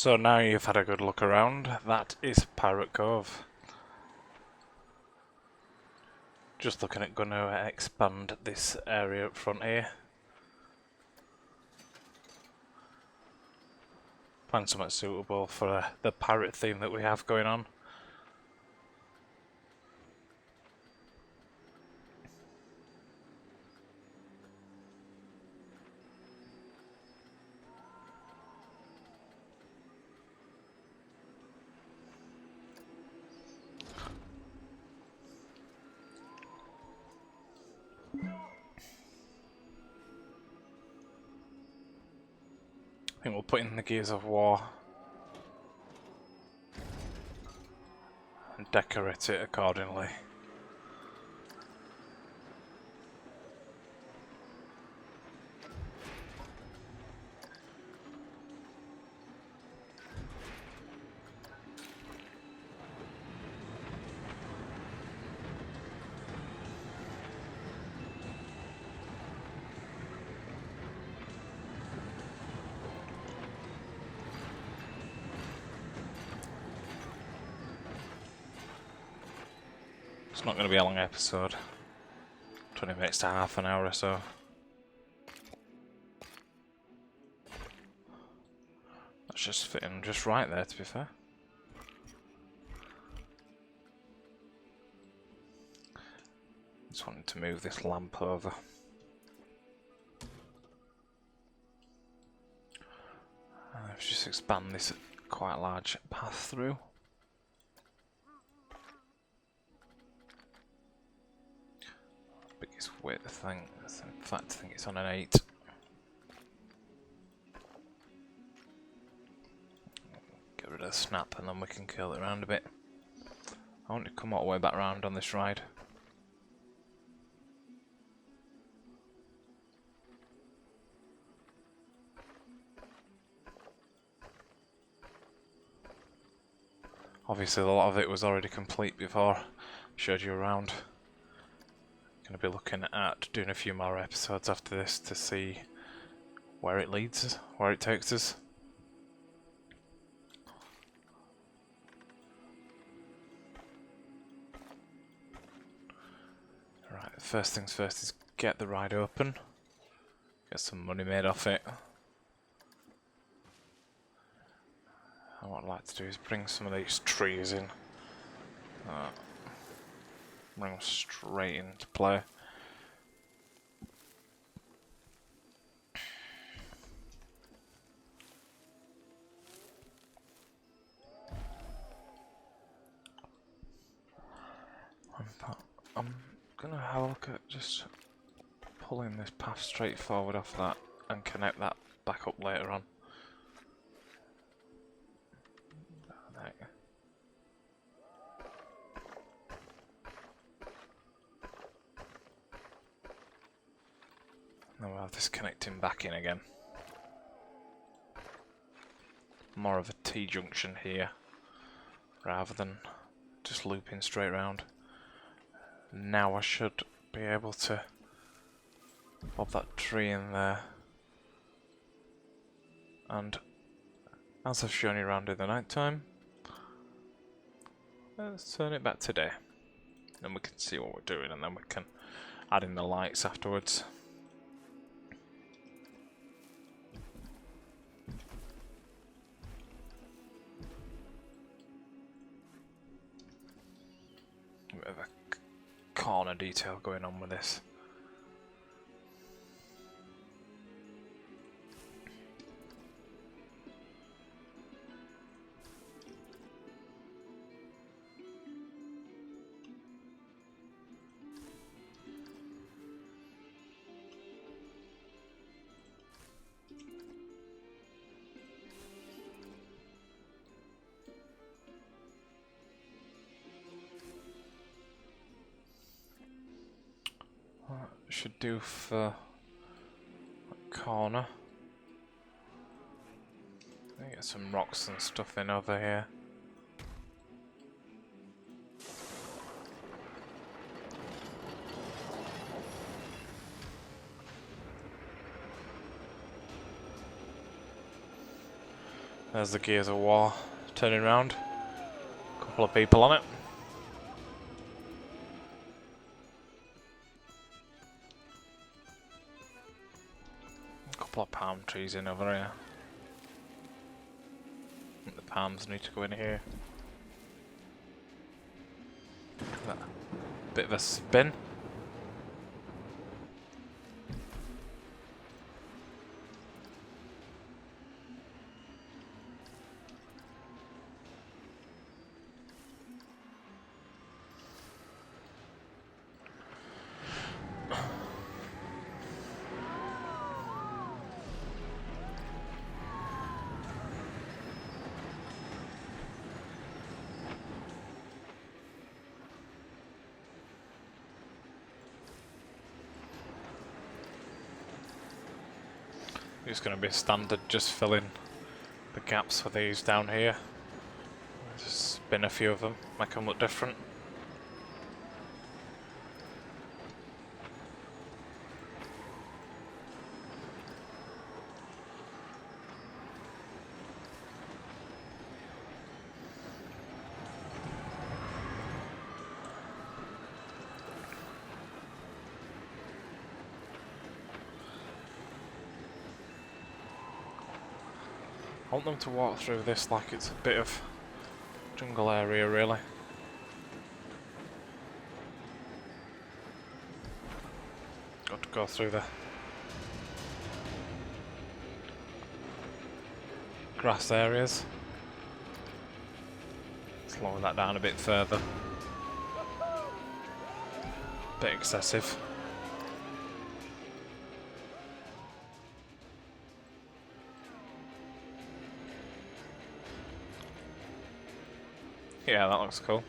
So now you've had a good look around, that is Pirate Cove. Just looking at going to expand this area up front here. Find something suitable for the pirate theme that we have going on. I think we'll put in the Gears of War and decorate it accordingly. It's not going to be a long episode, 20 minutes to half an hour or so. That's just fitting just right there, to be fair. Just wanted to move this lamp over. Let's just expand this quite large path through. Biggest width thing, in fact I think it's on an 8. Get rid of the snap and then we can curl it around a bit. I want to come all the way back round on this ride. Obviously a lot of it was already complete before I showed you around. Going to be looking at doing a few more episodes after this to see where it leads us, where it takes us. Right, first things first is get the ride open, get some money made off it. And what I'd like to do is bring some of these trees in. Bring them straight into play. I'm gonna have a look at just pulling this path straight forward off that and connect that back up later on. Then we'll have this connecting back in again. More of a T-junction here, rather than just looping straight round. Now I should be able to pop that tree in there. And as I've shown you around in the night time, let's turn it back to day. Then we can see what we're doing and then we can add in the lights afterwards. A bit of a corner detail going on with this. Should do for a corner. Get some rocks and stuff in over here. There's the Gears of War turning around. Couple of people on it. A couple of palm trees in over here. I think the palms need to go in here. Bit of a spin. It's going to be standard, just fill in the gaps for these down here. Just spin a few of them, make them look different. I want them to walk through this like it's a bit of jungle area, really. Got to go through the grass areas. Slow that down a bit further. Bit excessive. Yeah, that looks cool.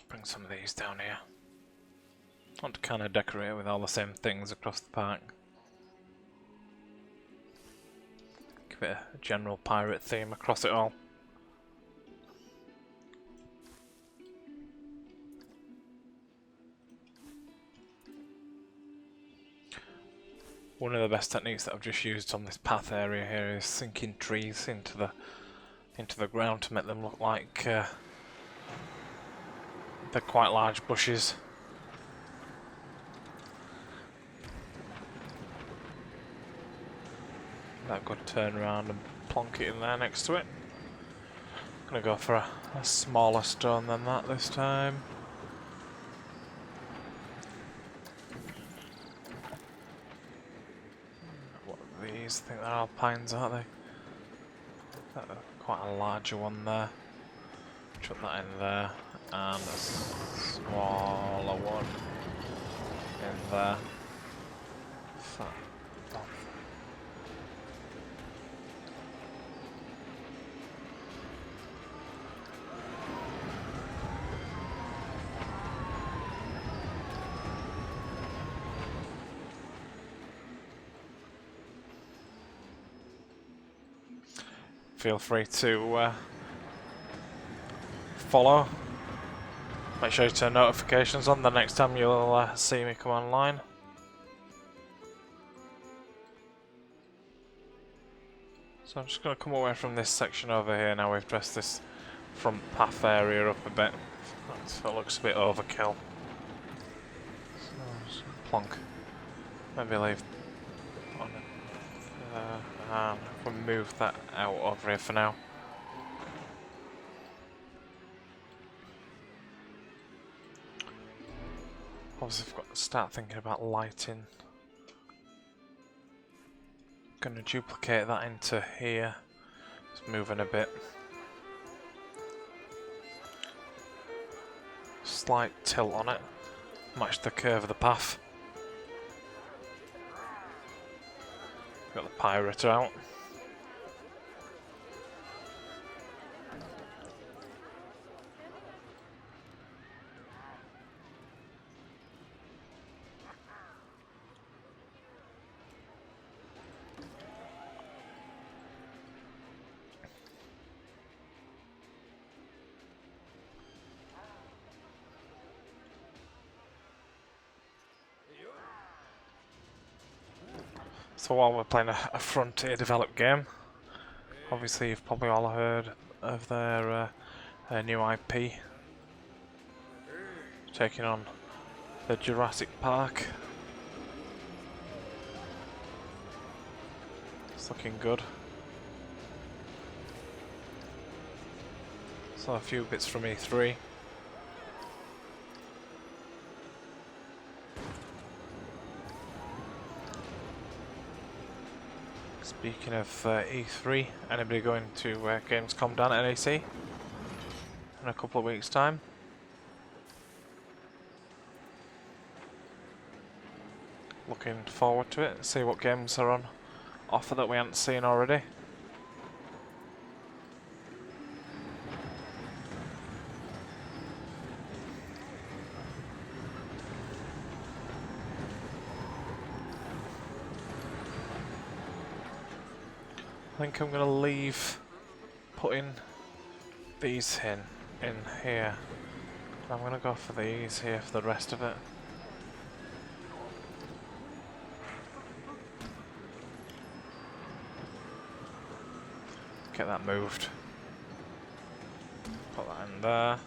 Bring some of these down here. I want to kind of decorate with all the same things across the park. Give it a general pirate theme across it all. One of the best techniques that I've just used on this path area here is sinking trees into the ground to make them look like they're quite large bushes. That could turn around and plonk it in there next to it. I'm gonna go for a smaller stone than that this time. What are these? I think they're alpines, aren't they? Quite a larger one there. Chuck that in there, and a smaller one in there. Feel free to follow. Make sure you turn notifications on the next time you'll see me come online. So I'm just going to come away from this section over here now we've dressed this front path area up a bit. That looks a bit overkill. So just plonk. Maybe leave on it. And we'll move that out over here for now. Obviously I've got to start thinking about lighting. Gonna duplicate that into here. Just moving a bit. Slight tilt on it. Match the curve of the path. Got the pirate out. So while we're playing a Frontier developed game, obviously you've probably all heard of their new IP taking on the Jurassic Park. It's looking good. So a few bits from E3. Speaking of E3, anybody going to Gamescom down at NEC in a couple of weeks' time? Looking forward to it, see what games are on offer that we haven't seen already. I think I'm going to leave putting these in here. I'm going to go for these here for the rest of it. Get that moved. Put that in there.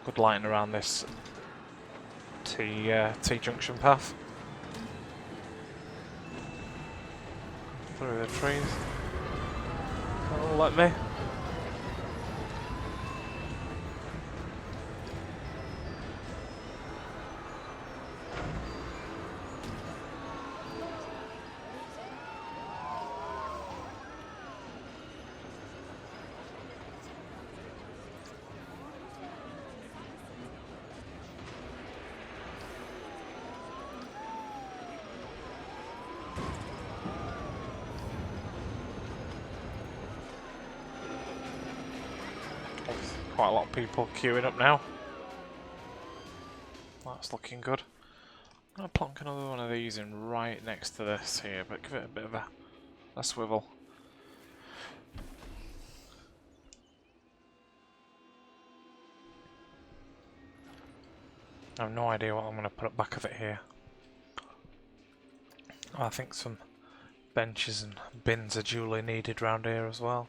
Good lighting around this T-junction path. Through the trees. Oh, let me. Quite a lot of people queuing up now. That's looking good. I'm going to plonk another one of these in right next to this here, but give it a bit of a swivel. I have no idea what I'm going to put at back of it here. I think some benches and bins are duly needed round here as well.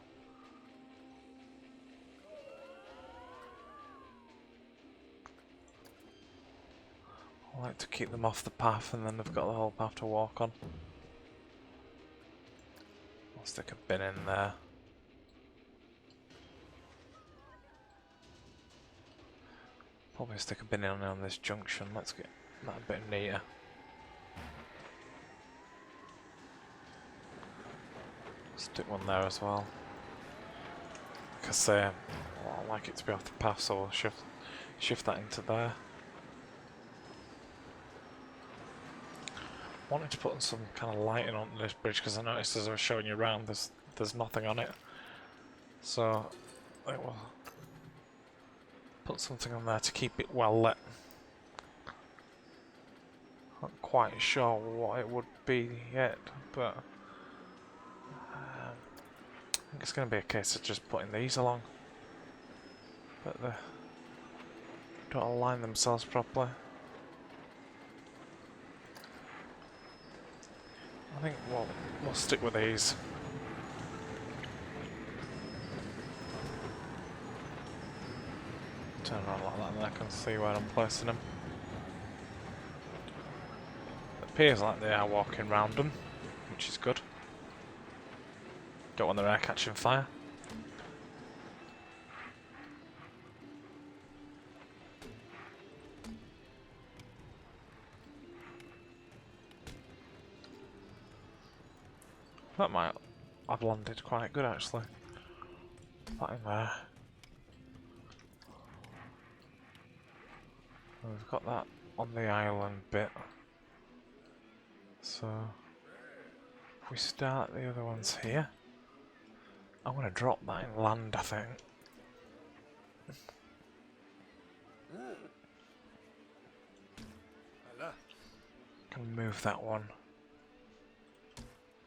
I like to keep them off the path and then they've got the whole path to walk on. I'll stick a bin in there. Probably stick a bin in on this junction. Let's get that a bit neater. Stick one there as well. Like I say, I like it to be off the path, so I'll shift that into there. Wanted to put some kind of lighting on this bridge because I noticed as I was showing you around, there's nothing on it. So I will put something on there to keep it well lit. Not quite sure what it would be yet, but I think it's going to be a case of just putting these along. But they don't align themselves properly. I think we'll stick with these. Turn around like that and I can see where I'm placing them. It appears like they are walking round them, which is good. Don't want their air catching fire. That might have landed quite good actually. That in there. And we've got that on the island bit. So if we start the other ones here, I'm going to drop that in land, I think. Can move that one.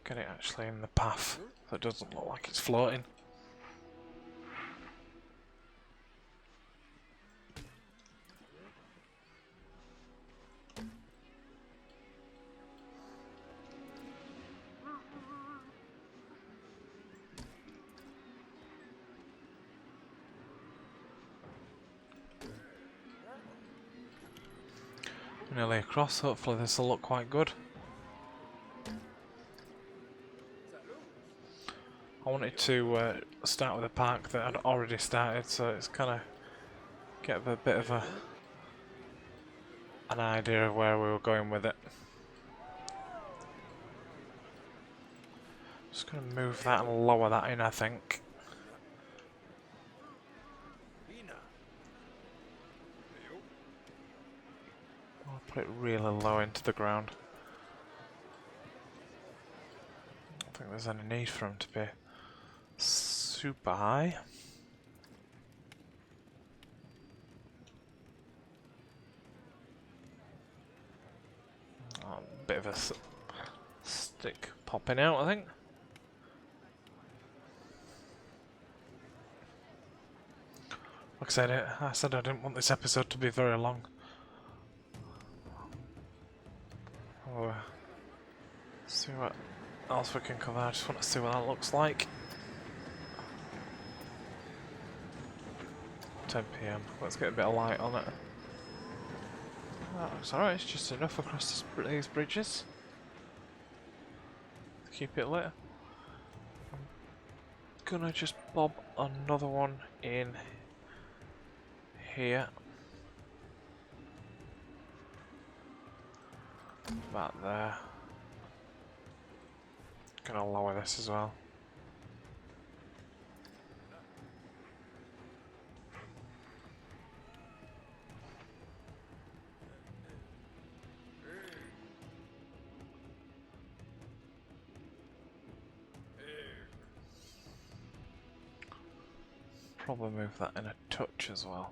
Get it actually in the path so it doesn't look like it's floating. nearly across. Hopefully this will look quite good. I wanted to start with a park that had already started, so it's kind of get a bit of an idea of where we were going with it. Just going to move that and lower that in, I think. I'll put it really low into the ground. I don't think there's any need for them to be super high. Oh, a bit of a stick popping out, I think. Like I said I didn't want this episode to be very long. Oh, see what else we can cover. I just want to see what that looks like. 10 PM. Let's get a bit of light on it. That looks alright. It's just enough across these bridges to keep it lit. I'm gonna just bob another one in here. About there. Gonna lower this as well. Probably move that in a touch as well.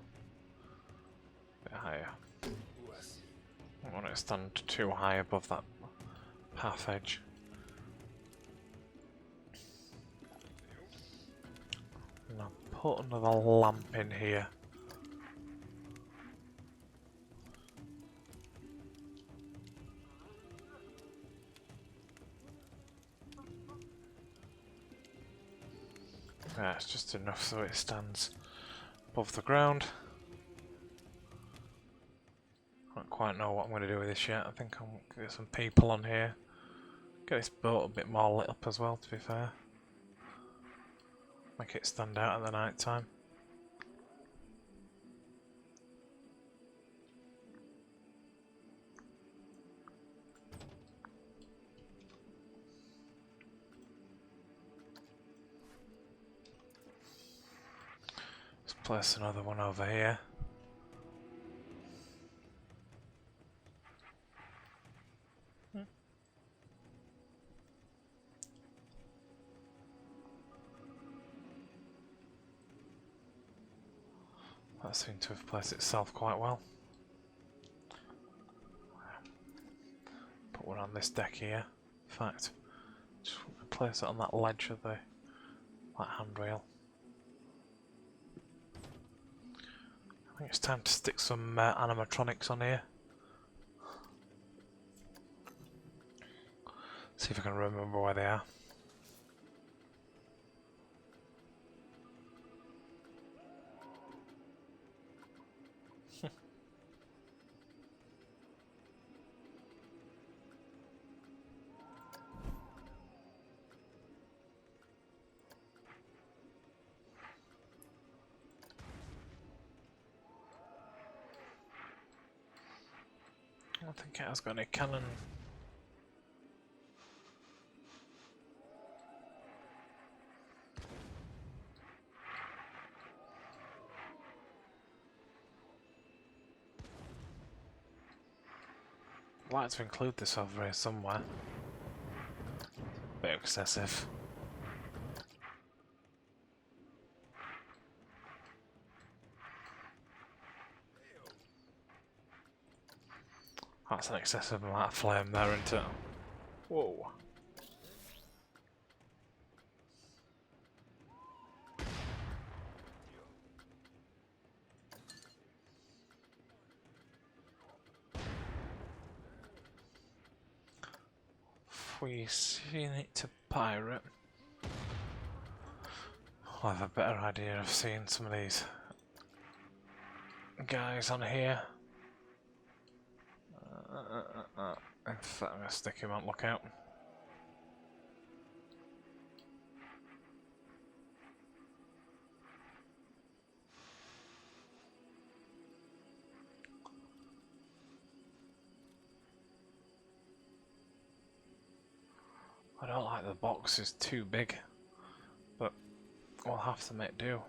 A bit higher. I don't want it to stand too high above that path edge. And I'll put another lamp in here. Yeah, it's just enough so it stands above the ground. I don't quite know what I'm going to do with this yet. I think I'm going to get some people on here. Get this boat a bit more lit up as well, to be fair. Make it stand out at the night time. Let's place another one over here. That seemed to have placed itself quite well. Put one on this deck here. In fact, just place it on that ledge of that handrail. I think it's time to stick some animatronics on here. See if I can remember where they are. I don't think it has got any cannon. I'd like to include this over here somewhere. Bit excessive. That's an excessive amount of flame there, isn't it? Whoa. If we seen it to pirate, I'll have a better idea of seeing some of these guys on here. In fact, I'm going to stick him on lookout. I don't like the box, it's too big, but we'll have to make do.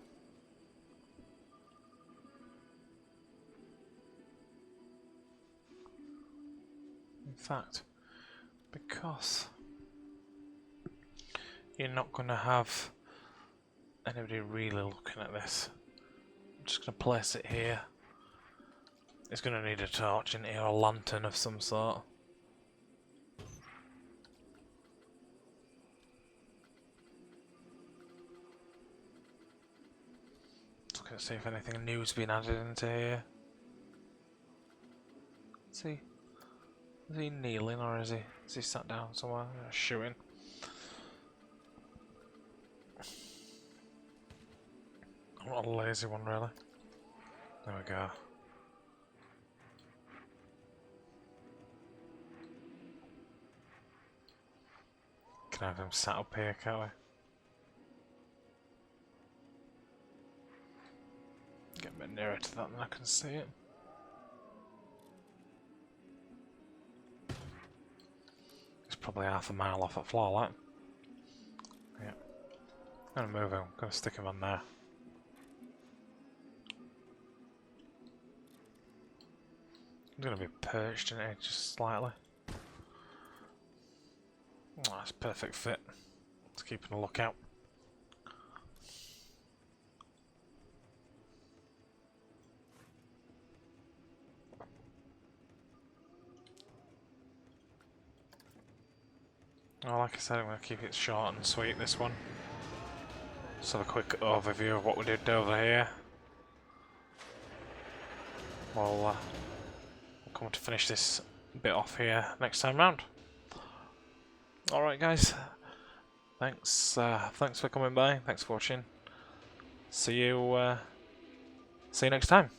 In fact, because you're not going to have anybody really looking at this, I'm just going to place it here. It's going to need a torch in here, or a lantern of some sort. Just going to see if anything new's been added into here. Is he kneeling, or is he sat down somewhere shooting? What a lazy one, really. There we go. Can have him sat up here, can't we? Get a bit nearer to that than I can see it. It's probably half a mile off at floor, like. Yeah. I'm gonna move him, gonna stick him on there. He's gonna be perched in it just slightly. Oh, that's a perfect fit. Just keeping a lookout. Oh, like I said, I'm going to keep it short and sweet, this one. Just have a quick overview of what we did over here. We'll come to finish this bit off here next time round. Alright guys, thanks for coming by, thanks for watching. See you next time.